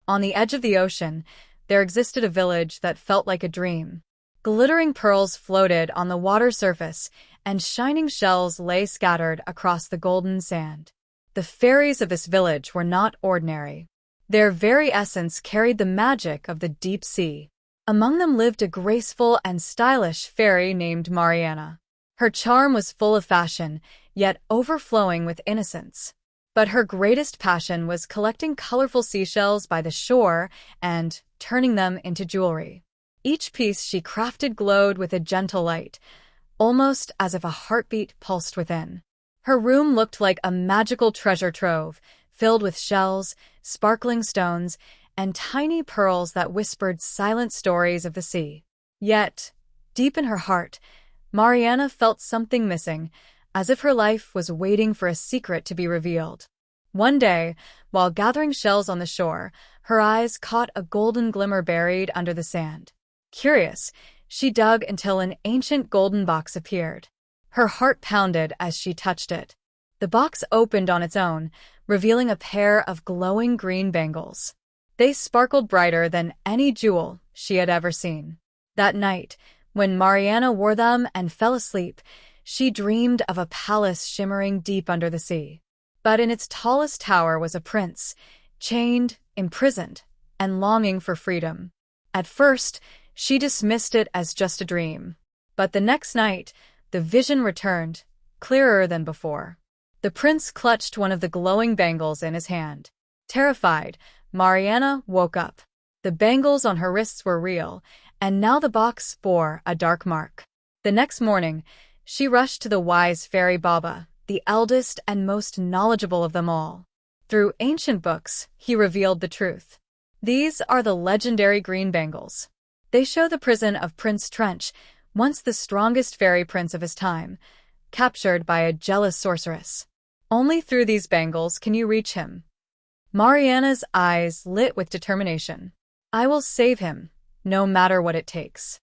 On the edge of the ocean, there existed a village that felt like a dream. Glittering pearls floated on the water surface, and shining shells lay scattered across the golden sand. The fairies of this village were not ordinary. Their very essence carried the magic of the deep sea. Among them lived a graceful and stylish fairy named Mariana. Her charm was full of fashion, yet overflowing with innocence. But her greatest passion was collecting colorful seashells by the shore and turning them into jewelry. Each piece she crafted glowed with a gentle light, almost as if a heartbeat pulsed within. Her room looked like a magical treasure trove, filled with shells, sparkling stones, and tiny pearls that whispered silent stories of the sea. Yet, deep in her heart, Mariana felt something missing, as if her life was waiting for a secret to be revealed. One day, while gathering shells on the shore, her eyes caught a golden glimmer buried under the sand. Curious, she dug until an ancient golden box appeared. Her heart pounded as she touched it. The box opened on its own, revealing a pair of glowing green bangles. They sparkled brighter than any jewel she had ever seen. That night, when Mariana wore them and fell asleep, she dreamed of a palace shimmering deep under the sea. But in its tallest tower was a prince, chained, imprisoned, and longing for freedom. At first, she dismissed it as just a dream. But the next night, the vision returned, clearer than before. The prince clutched one of the glowing bangles in his hand. Terrified, Mariana woke up. The bangles on her wrists were real, and now the box bore a dark mark. The next morning, she rushed to the wise fairy Baba, the eldest and most knowledgeable of them all. Through ancient books, he revealed the truth. These are the legendary green bangles. They show the prison of Prince Trench, once the strongest fairy prince of his time, captured by a jealous sorceress. Only through these bangles can you reach him. Mariana's eyes lit with determination. I will save him, no matter what it takes.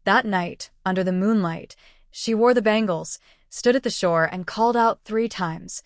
That night, under the moonlight, she wore the bangles, stood at the shore, and called out 3 times,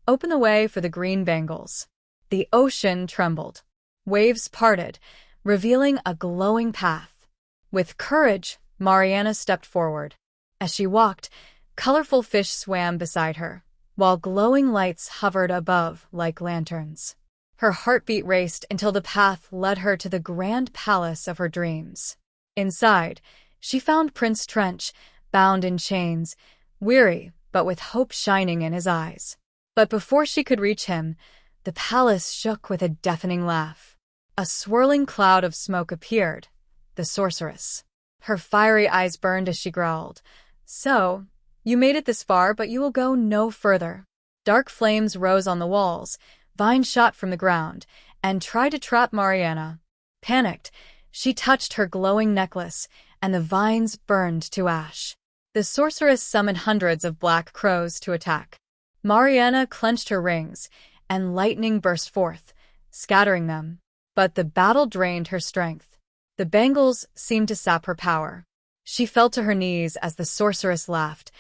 "Open the way for the green bangles." The ocean trembled. Waves parted, revealing a glowing path. With courage, Mariana stepped forward. As she walked, colorful fish swam beside her, while glowing lights hovered above like lanterns. Her heartbeat raced until the path led her to the grand palace of her dreams. Inside, she found Prince Trench, bound in chains, weary but with hope shining in his eyes. But before she could reach him, the palace shook with a deafening laugh. A swirling cloud of smoke appeared, the sorceress. Her fiery eyes burned as she growled, "So, you made it this far, but you will go no further." Dark flames rose on the walls, vines shot from the ground, and tried to trap Mariana. Panicked, she touched her glowing necklace, and the vines burned to ash. The sorceress summoned hundreds of black crows to attack. Mariana clenched her rings, and lightning burst forth, scattering them. But the battle drained her strength. The bangles seemed to sap her power. She fell to her knees as the sorceress laughed.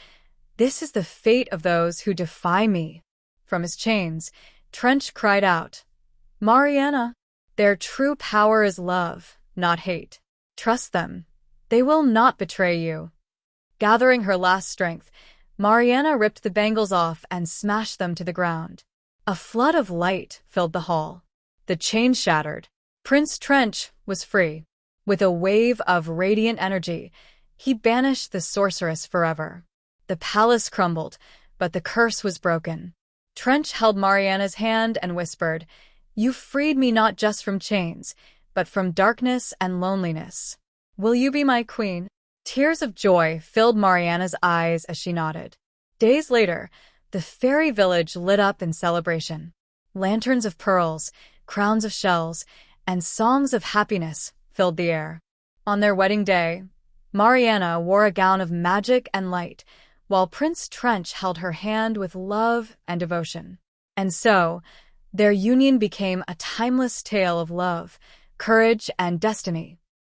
"This is the fate of those who defy me." From his chains, Trench cried out, "Mariana, their true power is love, not hate. Trust them. They will not betray you." Gathering her last strength, Mariana ripped the bangles off and smashed them to the ground. A flood of light filled the hall. The chains shattered. Prince Trench was free. With a wave of radiant energy, he banished the sorceress forever. The palace crumbled, but the curse was broken. Trench held Mariana's hand and whispered, "You freed me not just from chains, but from darkness and loneliness. Will you be my queen?" Tears of joy filled Mariana's eyes as she nodded. Days later, the fairy village lit up in celebration. Lanterns of pearls, crowns of shells, and songs of happiness filled the air. On their wedding day, Mariana wore a gown of magic and light, while Prince Trench held her hand with love and devotion. And so, their union became a timeless tale of love, courage, and destiny.